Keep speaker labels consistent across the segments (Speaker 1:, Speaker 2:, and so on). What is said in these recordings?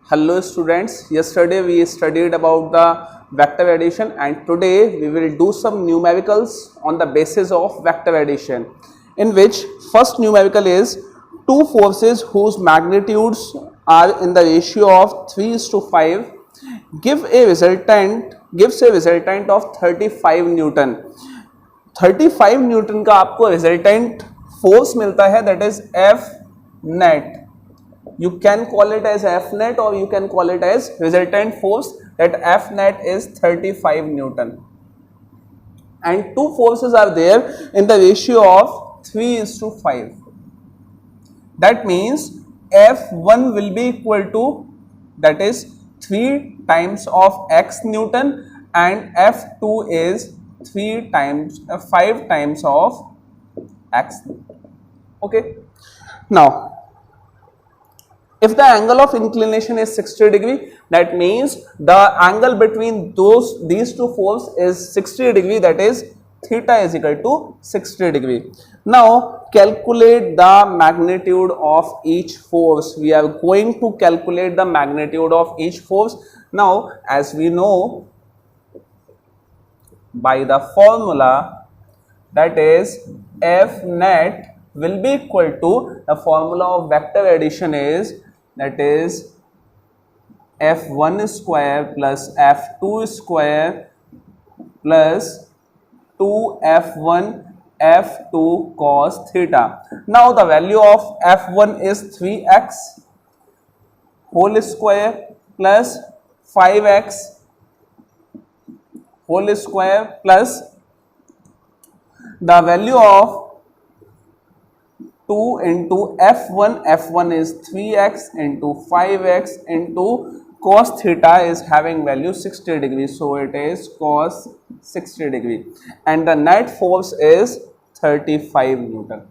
Speaker 1: Hello students, yesterday we studied about the vector addition and today we will do some numericals on the basis of vector addition, in which first numerical is two forces whose magnitudes are in the ratio of 3:5 gives a resultant of 35 Newton. 35 Newton का आपको resultant force मिलता है, that is F net. You can call it as F net or you can call it as resultant force, that F net is 35 Newton. And two forces are there in the ratio of 3:5. That means F1 will be equal to, that is 3 times of x Newton, and F2 is 5 times of x. Okay. Now, if the angle of inclination is 60 degree, that means the angle between these two forces is 60 degree, that is theta is equal to 60 degree. Now calculate the magnitude of each force. We are going to calculate the magnitude of each force. Now as we know by the formula, that is F net will be equal to, the formula of vector addition is, that is F1 square plus F2 square plus 2F1 F2 cos theta. Now the value of F1 is 3x whole square plus 5x whole square plus the value of 2 into F1 is 3x into 5x into cos theta is having value 60 degree, so it is cos 60 degree, and the net force is 35 Newton.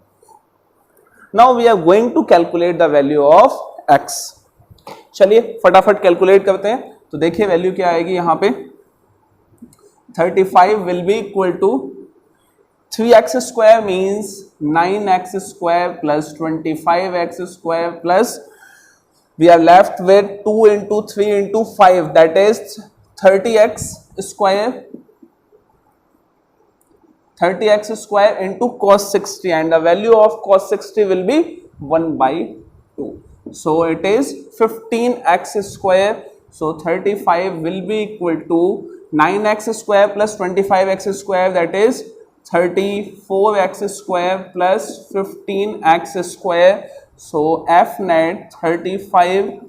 Speaker 1: Now we are going to calculate the value of x. चलिए फटाफट calculate करते हैं. तो देखिए value क्या आएगी यहाँ पे. 35 will be equal to 3x square means 9x square plus 25x square plus we are left with 2 into 3 into 5, that is 30x square into cos 60, and the value of cos 60 will be 1/2. So it is 15x square. So 35 will be equal to 9x square plus 25x square, that is 34x square plus 15x square. So F net 35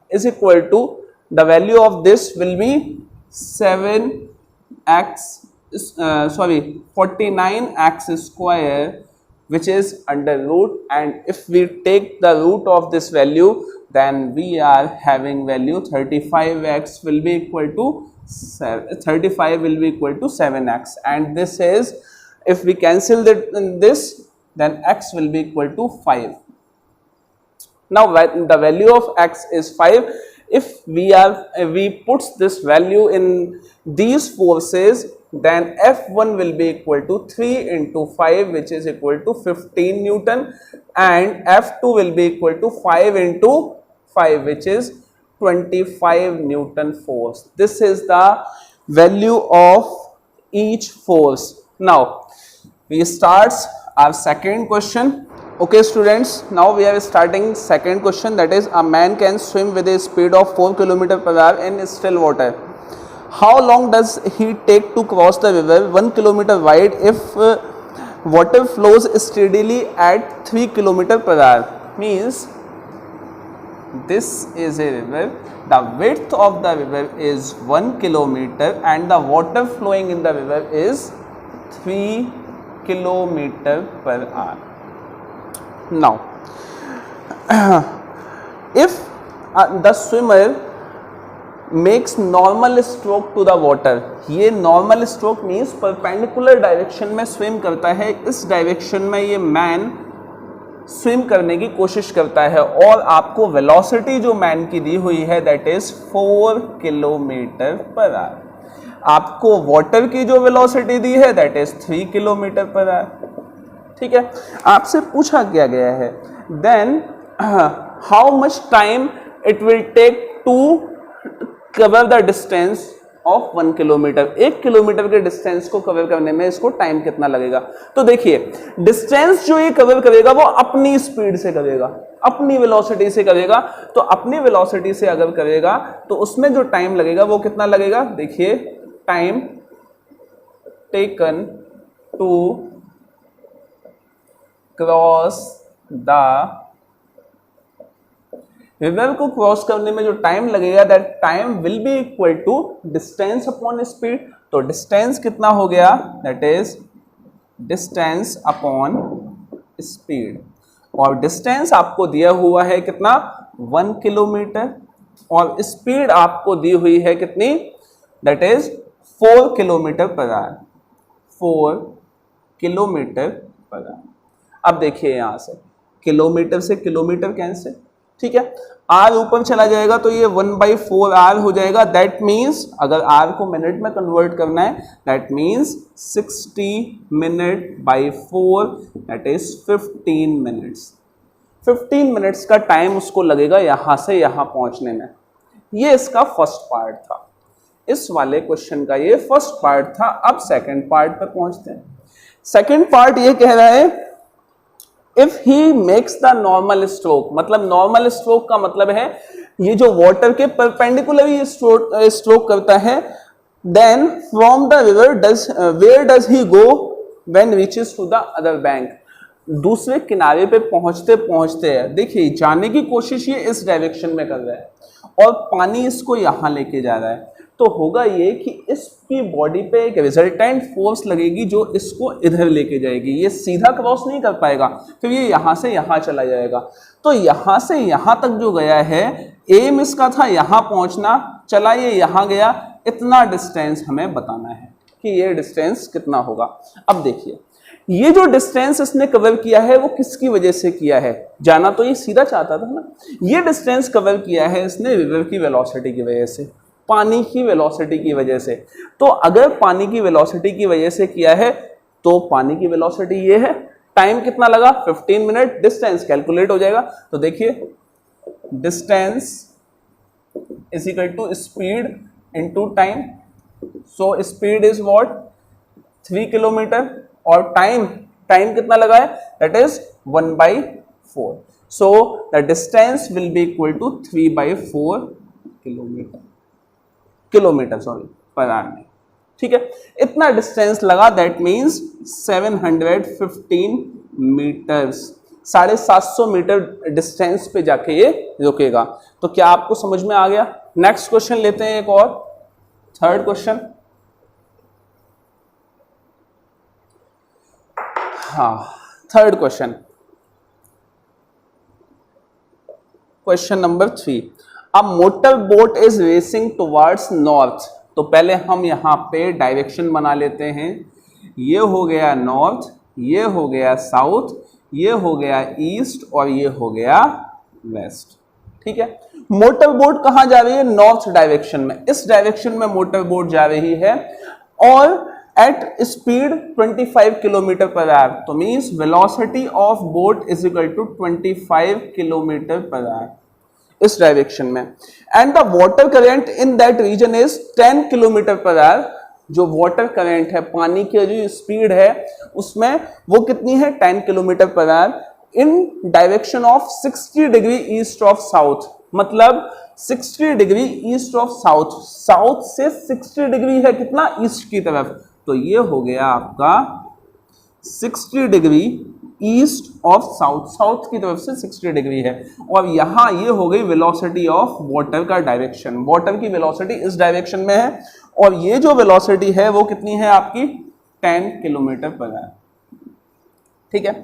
Speaker 1: is equal to, the value of this will be 49x square, which is under root, and if we take the root of this value, then we are having value 35x will be equal to 35 will be equal to 7x, and this is, if we cancel this, then x will be equal to 5. Now the value of x is 5. If we put this value in these forces, then F1 will be equal to 3 into 5, which is equal to 15 Newton, and F2 will be equal to 5 into 5, which is 25 Newton force. This is the value of each force. Now we start our second question. Okay students, now we are starting second question, that is a man can swim with a speed of 4 km/h in still water. How long does he take to cross the river 1 km wide if water flows steadily at 3 km/h? Means this is a river, the width of the river is 1 km and the water flowing in the river is 3 km/h. Now if the swimmer makes normal stroke to the water, ये normal stroke means perpendicular direction में swim करता है, इस direction में ये man swim करने की कोशिश करता है, और आपको वेलोसिटी जो मैन की दी हुई है, दैट इज 4 km/h. आपको वाटर की जो वेलोसिटी दी है, दैट इज 3 km/h. ठीक है, आपसे पूछा क्या गया है, then how much time it will take to cover the distance of 1 kilometre. 1 kilometre के डिस्टेंस को कवर करने में इसको टाइम कितना लगेगा? तो देखिए डिस्टेंस जो ये कवर करेगा वो अपनी स्पीड से करेगा, अपनी वेलोसिटी से करेगा। तो अपनी वेलोसिटी से अगर करेगा तो उसमें जो टाइम लगेगा वो कितना लगेगा? देखिए time taken to cross the river को क्रॉस करने में जो टाइम लगेगा that time will be equal to distance upon speed. तो डिस्टेंस कितना हो गया? That is distance upon speed. और डिस्टेंस आपको दिया हुआ है कितना? 1 किलोमीटर। और स्पीड आपको दी हुई है कितनी? That is 4 kilometre per our. 4 kilometre per hour. अब देखिए यहां से किलोमीटर से किलोमीटर कैंसिल, ठीक है। आर ऊपर चला जाएगा तो ये 1/4 आर हो जाएगा। दैट मीन्स अगर आर को मिनट में कन्वर्ट करना है that means 60 minute by 4 that is 15 minutes. 15 minutes का टाइम उसको लगेगा यहां से यहां पहुंचने में। ये इसका फर्स्ट पार्ट था, इस वाले क्वेश्चन का ये फर्स्ट पार्ट था। अब सेकंड पार्ट पर पहुंचते हैं। सेकंड पार्ट ये कह रहा है if he makes the normal stroke, मतलब नॉर्मल स्ट्रोक का मतलब है ये जो वाटर के परपेंडिकुलरली स्ट्रोक करता है, then from the river where does he go when reaches to the other bank. दूसरे किनारे पे पहुंचते पहुंचते देखिए जाने की कोशिश ये इस डायरेक्शन में कर रहा है और पानी इसको यहां लेके जा रहा है। तो होगा ये कि इसकी बॉडी पे एक रिजल्टेंट फोर्स लगेगी जो इसको इधर लेके जाएगी। ये सीधा क्रॉस नहीं कर पाएगा, फिर ये यहां से यहां चला जाएगा। तो यहां से यहां तक जो गया है, एम इसका था यहां पहुंचना, चला ये यहां गया। इतना डिस्टेंस हमें बताना है कि ये डिस्टेंस कितना होगा। अब देखिए ये जो डिस्टेंस इसने कवर किया है वो किसकी वजह से किया है? जाना तो ये सीधा चाहता था ना। ये डिस्टेंस कवर किया है इसने रिवर की वेलोसिटी की वजह से, पानी की वेलोसिटी की वजह से। तो अगर पानी की वेलोसिटी की वजह से किया है तो पानी की वेलोसिटी ये है, टाइम कितना लगा? 15 मिनट। डिस्टेंस कैलकुलेट हो जाएगा। तो देखिए distance is equal to speed into time. So speed is what? 3 kilometre और टाइम कितना लगा है? That is 1/4। So the distance will be equal to 3/4 kilometre per hour में, ठीक है। इतना डिस्टेंस लगा, that means 715 metres, 750 metre distance पे जाके ये रुकेगा। तो क्या आपको समझ में आ गया? नेक्स्ट क्वेश्चन लेते हैं एक और, थर्ड क्वेश्चन। हाँ, third question, question number 3। A motor boat is racing towards north. तो पहले हम यहाँ पे डायरेक्शन बना लेते हैं। ये हो गया नॉर्थ, ये हो गया साउथ, ये हो गया ईस्ट और ये हो गया वेस्ट, ठीक है। मोटर बोट कहाँ जा रही है? नॉर्थ डायरेक्शन में। इस डायरेक्शन में मोटर बोट जा रही है और at speed 25 kilometre per hour. तो means velocity of boat is equal to 25 kilometre per hour इस डायरेक्शन में। And the water current in that region is 10 kilometre per hour. जो वाटर करेंट है, पानी की जो स्पीड है उसमें वो कितनी है? 10 kilometre per our in direction of 60 degree east of south. मतलब 60 degree east of south, south से 60 डिग्री है कितना? ईस्ट की तरफ। तो ये हो गया आपका 60 degree east of south, south की तरफ से 60 डिग्री है। और यहां ये हो गई वेलोसिटी ऑफ वाटर का डायरेक्शन। वाटर की वेलोसिटी इस डायरेक्शन में है और ये जो वेलोसिटी है वो कितनी है आपकी? 10 किलोमीटर पर आवर, ठीक है।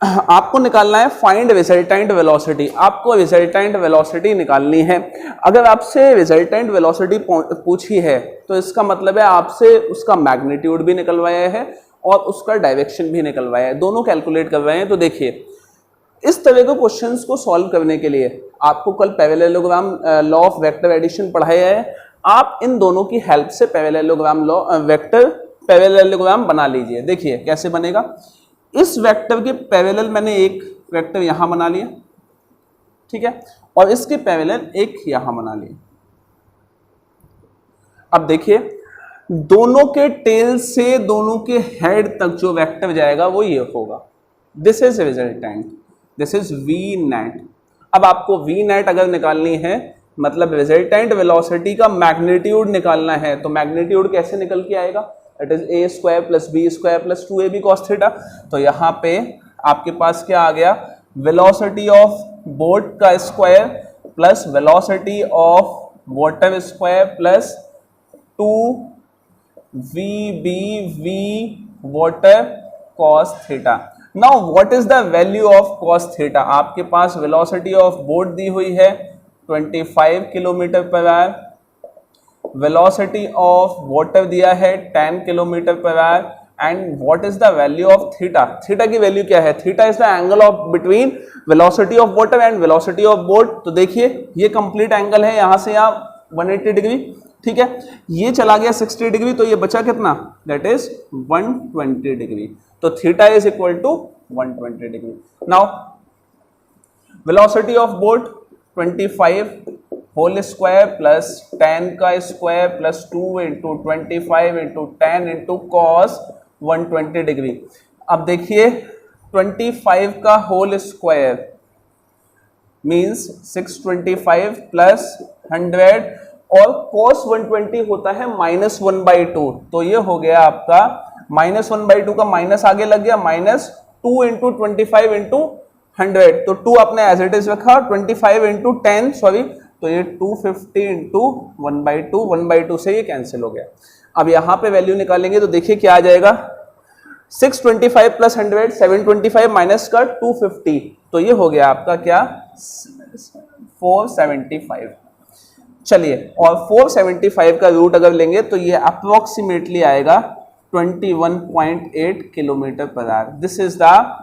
Speaker 1: आपको निकालना है फाइंड रिजल्टेंट वेलोसिटी। आपको रिजल्टेंट वेलोसिटी निकालनी है। अगर आपसे रिजल्टेंट वेलोसिटी पूछी है तो इसका मतलब है आपसे उसका मैग्नीट्यूड भी निकलवाया है और उसका डायरेक्शन भी निकलवाया है, दोनों कैलकुलेट करवाए हैं। तो देखिए इस तरह के क्वेश्चंस को सॉल्व करने के लिए आपको कल parallelogram law of vector addition पढ़ाया है। आप इन दोनों की हेल्प से पैरेललोग्राम लॉ पैरेललोग्राम बना लीजिए। देखिए कैसे बनेगा। इस वेक्टर के पैरेलल मैंने एक वेक्टर यहां बना लिया, ठीक है, और इसके पैरेलल एक यहां बना लिए। अब देखिए दोनों के टेल से दोनों के हेड तक जो वेक्टर जाएगा वो ये होगा, this is resultant, this is V net. अब आपको वी नेट अगर निकालनी है, मतलब रिजल्टेंट वेलोसिटी का मैग्नीट्यूड निकालना है, तो मैग्नीट्यूड कैसे निकल के आएगा, it is a square plus b square plus 2ab cos theta. तो यहाँ पे आपके पास क्या आ गया, वेलोसिटी ऑफ बोट का square plus velocity of water square plus 2vb water cos theta. Now what is the value of cos theta, आपके पास वेलोसिटी ऑफ बोट दी हुई है 25 kilometre per our, velocity of water दिया है 10 kilometre per our, and what is the value of theta, theta की value क्या है, theta is the angle of between velocity of water and velocity of boat. तो देखिए ये complete angle है, यहां से यहां 180 डिग्री, ठीक है, ये चला गया 60 डिग्री, तो ये बचा कितना, दैट इज 120 डिग्री। तो theta is equal to 120 degree. Now velocity of boat 25 whole square plus 10 का square plus 2 into 25 into 10 into cos 120 degree. अब देखिए 25 का होल स्क्वायर मीन्स 625 प्लस 100 और cos 120 होता है -1/2, तो ये हो गया आपका -1/2 का माइनस आगे लग गया, -2 इंटू 25 इंटू 100, तो 2 आपने एज इट इज रखा, 25 इंटू 10 सॉरी, तो ये 250 इंटू 1/2, 1/2 से ये कैंसिल हो गया। अब यहाँ पे वैल्यू निकालेंगे तो देखिए क्या आ जाएगा, 625 प्लस 100 725 माइनस का 250, तो ये हो गया आपका क्या 475। चलिए, और 475 का रूट अगर लेंगे तो ये अप्रोक्सीमेटली आएगा 21.8 kilometre per our. This is the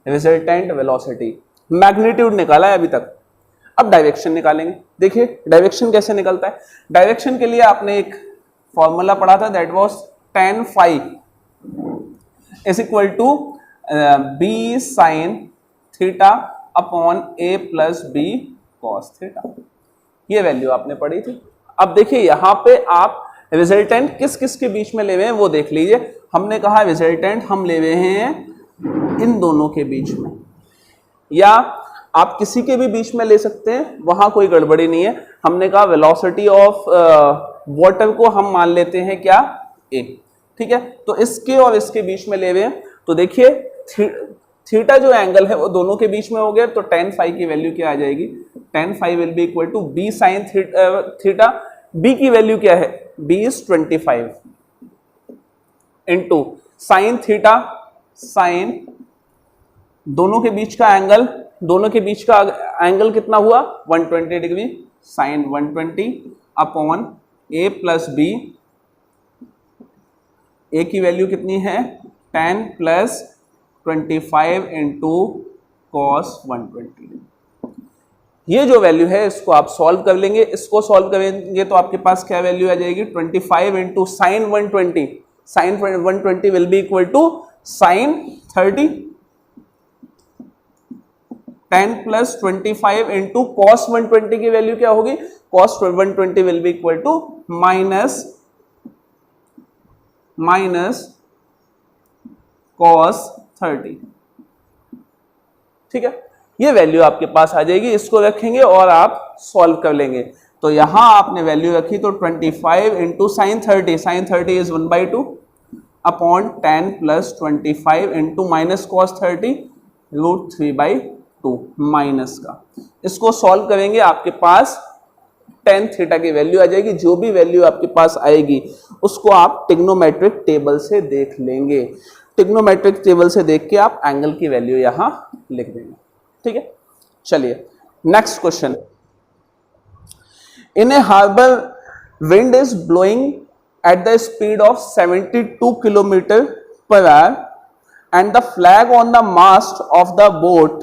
Speaker 1: resultant velocity. Magnitude निकाला है अभी तक, अब डायरेक्शन निकालेंगे। देखिए डायरेक्शन कैसे निकलता है, डायरेक्शन के लिए आपने एक फॉर्मूला पढ़ा था, that was tan phi is equal to b sin theta upon a plus b cos theta, ये वैल्यू आपने पढ़ी थी। अब देखिए यहां पे आप रिजल्टेंट किस किस के बीच में ले हुए हैं वो देख लीजिए। हमने कहा रिजल्टेंट हम ले हुए हैं इन दोनों के बीच में, या आप किसी के भी बीच में ले सकते हैं, वहां कोई गड़बड़ी नहीं है। हमने कहा वेलोसिटी ऑफ वाटर को हम मान लेते हैं क्या a, ठीक है, तो इसके और इसके बीच में ले हुए हैं। तो देखिए थीटा जो एंगल है वो दोनों के बीच में हो गया, तो tan phi की वैल्यू क्या आ जाएगी, tan phi will be equal to b sin theta. b की वैल्यू क्या है, b is 25 into sine theta, sine दोनों के बीच का एंगल, दोनों के बीच का एंगल कितना हुआ 120 degree, sine 120 upon a plus b, a की वैल्यू कितनी है 10 प्लस 25 इंटू कॉस 120। ये जो वैल्यू है इसको आप सॉल्व कर लेंगे, इसको सॉल्व करेंगे तो आपके पास क्या वैल्यू आ जाएगी 25 into sine 120, sine 120 will be equal to sine 30, 10 plus 25 into cos 120 की वैल्यू क्या होगी, cos 120 will be equal to minus cos 30, ठीक है, ये वैल्यू आपके पास आ जाएगी। इसको रखेंगे और आप सॉल्व कर लेंगे। तो यहां आपने वैल्यू रखी तो 25 into sine 30, sine 30 is 1/2 upon 10 plus 25 into minus cos 30 root 3/2 minus का। इसको सॉल्व करेंगे आपके पास tan थीटा की वैल्यू आ जाएगी। जो भी वैल्यू आपके पास आएगी उसको आप ट्रिग्नोमेट्रिक टेबल से देख लेंगे, ट्रिग्नोमेट्रिक टेबल से देख के आप एंगल की वैल्यू यहां लिख देंगे, ठीक है। चलिए next question, in a harbour wind is blowing at the speed of 72 kilometer per hour and the flag on the mast of the boat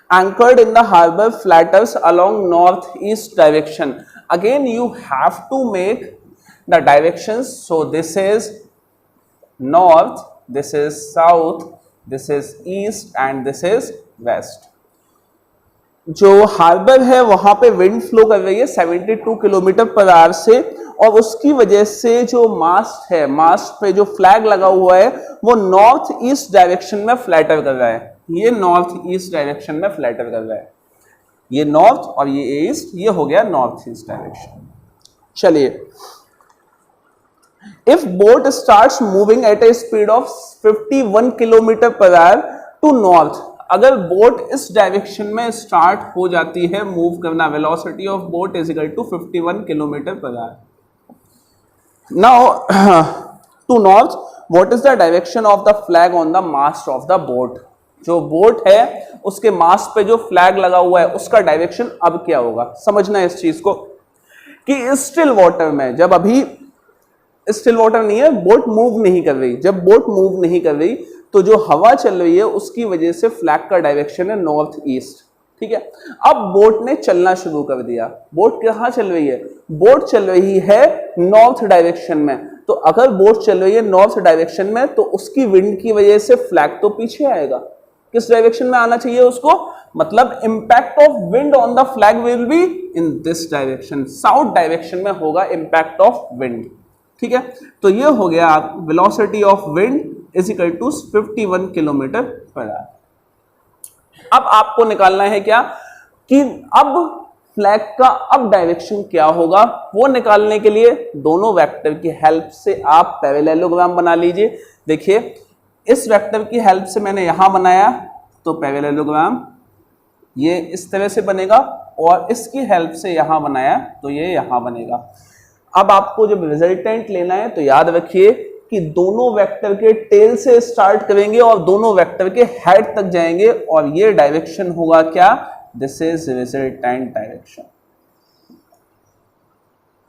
Speaker 1: anchored in the harbor flutters along northeast direction. Again you have to make the directions, so this is north, this is south, this is east and this is west. जो harbour है वहां पे wind flow कर रही है 72 kilometre per our से, और उसकी वजह से जो मास्ट है, मास्ट पे जो फ्लैग लगा हुआ है वो नॉर्थ ईस्ट डायरेक्शन में फ्लैटर कर रहा है। ये नॉर्थ ईस्ट डायरेक्शन में फ्लैटर कर रहा है, ये नॉर्थ और ये ईस्ट, ये हो गया नॉर्थ ईस्ट डायरेक्शन। चलिए, if boat starts moving at a speed of 51 kilometre per hour to north, अगर बोट इस डायरेक्शन में स्टार्ट हो जाती है मूव करना, velocity of boat is equal to 51 kilometre per hour. Now to north, what is the direction of the flag on the mast of the boat? जो boat है उसके मास्ट पे जो फ्लैग लगा हुआ है उसका डायरेक्शन अब क्या होगा, समझना है इस चीज को कि स्टिल वाटर में, जब अभी स्टिल वाटर नहीं है, बोट मूव नहीं कर रही, जब बोट मूव नहीं कर रही तो जो हवा चल रही है उसकी वजह से फ्लैग का डायरेक्शन है नॉर्थ ईस्ट। ठीक है, अब बोट ने चलना शुरू कर दिया। बोट कहां चल रही है? बोट चल रही है नॉर्थ डायरेक्शन में। तो अगर बोट चल रही है नॉर्थ डायरेक्शन में तो उसकी विंड की वजह से फ्लैग तो पीछे आएगा। किस डायरेक्शन में आना चाहिए उसको? मतलब impact of wind on the flag will be in this direction, south direction में होगा इंपैक्ट ऑफ विंड। ठीक है, तो ये हो गया आप velocity of wind is equal to 51 kilometre per hour. अब आपको निकालना है क्या कि अब फ्लैग का अब डायरेक्शन क्या होगा, वो निकालने के लिए दोनों वेक्टर की हेल्प से आप पैरेललोग्राम बना लीजिए। देखिए, इस वेक्टर की हेल्प से मैंने यहां बनाया तो पैरेललोग्राम ये इस तरह से बनेगा, और इसकी हेल्प से यहां बनाया तो ये यहां बनेगा। अब आपको जब रिजल्टेंट लेना है तो याद रखिए कि दोनों वेक्टर के टेल से स्टार्ट करेंगे और दोनों वेक्टर के हेड तक जाएंगे, और ये डायरेक्शन होगा क्या? This is resultant direction.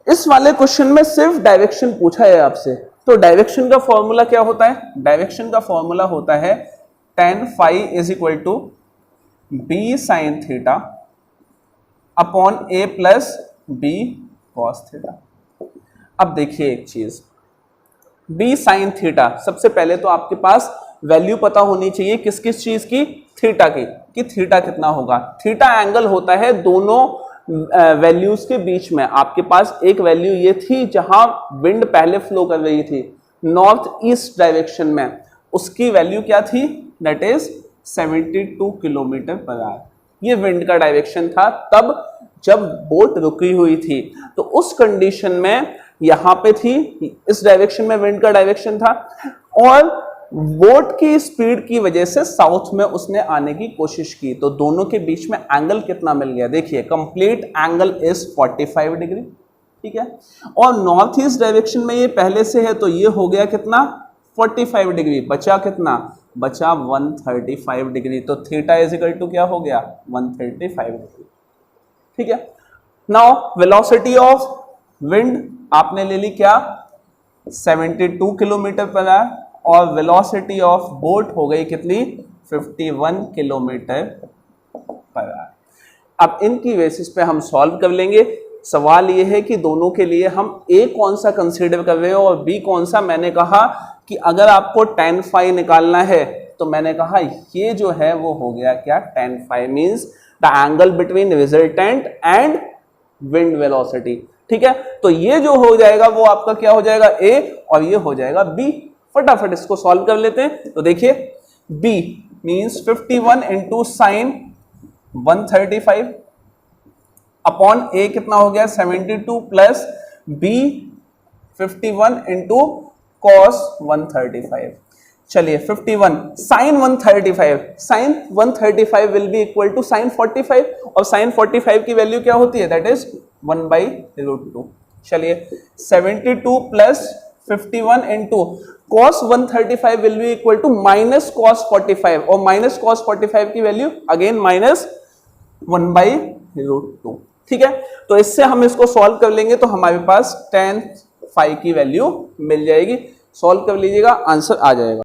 Speaker 1: इस वाले क्वेश्चन में सिर्फ डायरेक्शन पूछा है आपसे, तो डायरेक्शन का फॉर्मूला क्या होता है? डायरेक्शन का फॉर्मूला होता है tan phi is equal to b sine theta upon a plus b cos theta. अब देखिए एक चीज, बी साइन थीटा, सबसे पहले तो आपके पास वैल्यू पता होनी चाहिए किस किस चीज की? थीटा की, कि थीटा कितना होगा। थीटा एंगल होता है दोनों वैल्यूज के बीच में। आपके पास एक वैल्यू ये थी जहां विंड पहले फ्लो कर रही थी नॉर्थ ईस्ट डायरेक्शन में, उसकी वैल्यू क्या थी? That is 72 kilometre per our. ये विंड का डायरेक्शन था तब जब बोट रुकी हुई थी, तो उस कंडीशन में यहां पे थी, इस डायरेक्शन में विंड का डायरेक्शन था, और बोट की स्पीड की वजह से साउथ में उसने आने की कोशिश की, तो दोनों के बीच में एंगल कितना मिल गया? देखिए, कंप्लीट एंगल इज 45 डिग्री। ठीक है, और नॉर्थ ईस्ट डायरेक्शन में ये पहले से है तो ये हो गया कितना? 45 डिग्री। बचा कितना? बचा 135 डिग्री। तो थीटा इज इक्वल टू क्या हो गया? 135 डिग्री। ठीक है, नाउ वेलोसिटी ऑफ विंड आपने ले ली क्या? 72 किलोमीटर पर आवर, और वेलोसिटी ऑफ बोट हो गई कितनी? 51 किलोमीटर पर आवर। अब इनकी बेसिस पे हम सॉल्व कर लेंगे। सवाल ये है कि दोनों के लिए हम ए कौन सा कंसीडर कर रहे हो और बी कौन सा। मैंने कहा कि अगर आपको tan phi निकालना है तो मैंने कहा ये जो है वो हो गया क्या? tan phi means the angle between resultant and wind velocity. ठीक है, तो ये जो हो जाएगा वो आपका क्या हो जाएगा? ए, और ये हो जाएगा बी। फटाफट इसको सॉल्व कर लेते हैं। तो देखिए, B means 51 into sine 135 upon A कितना हो गया? 72 प्लस बी 51 इंटू कॉस 135। चलिए 51 sine 135, sine 135 will be equal to sine 45, और साइन 45 की वैल्यू क्या होती है? That is 1/√2। चलिए 72 plus 51 into cos 135 will be equal to minus cos 45, और माइनस कॉस 45 की वैल्यू अगेन माइनस 1/√2। ठीक है, तो इससे हम इसको सॉल्व कर लेंगे तो हमारे पास tan phi की वैल्यू मिल जाएगी। सॉल्व कर लीजिएगा, आंसर आ जाएगा।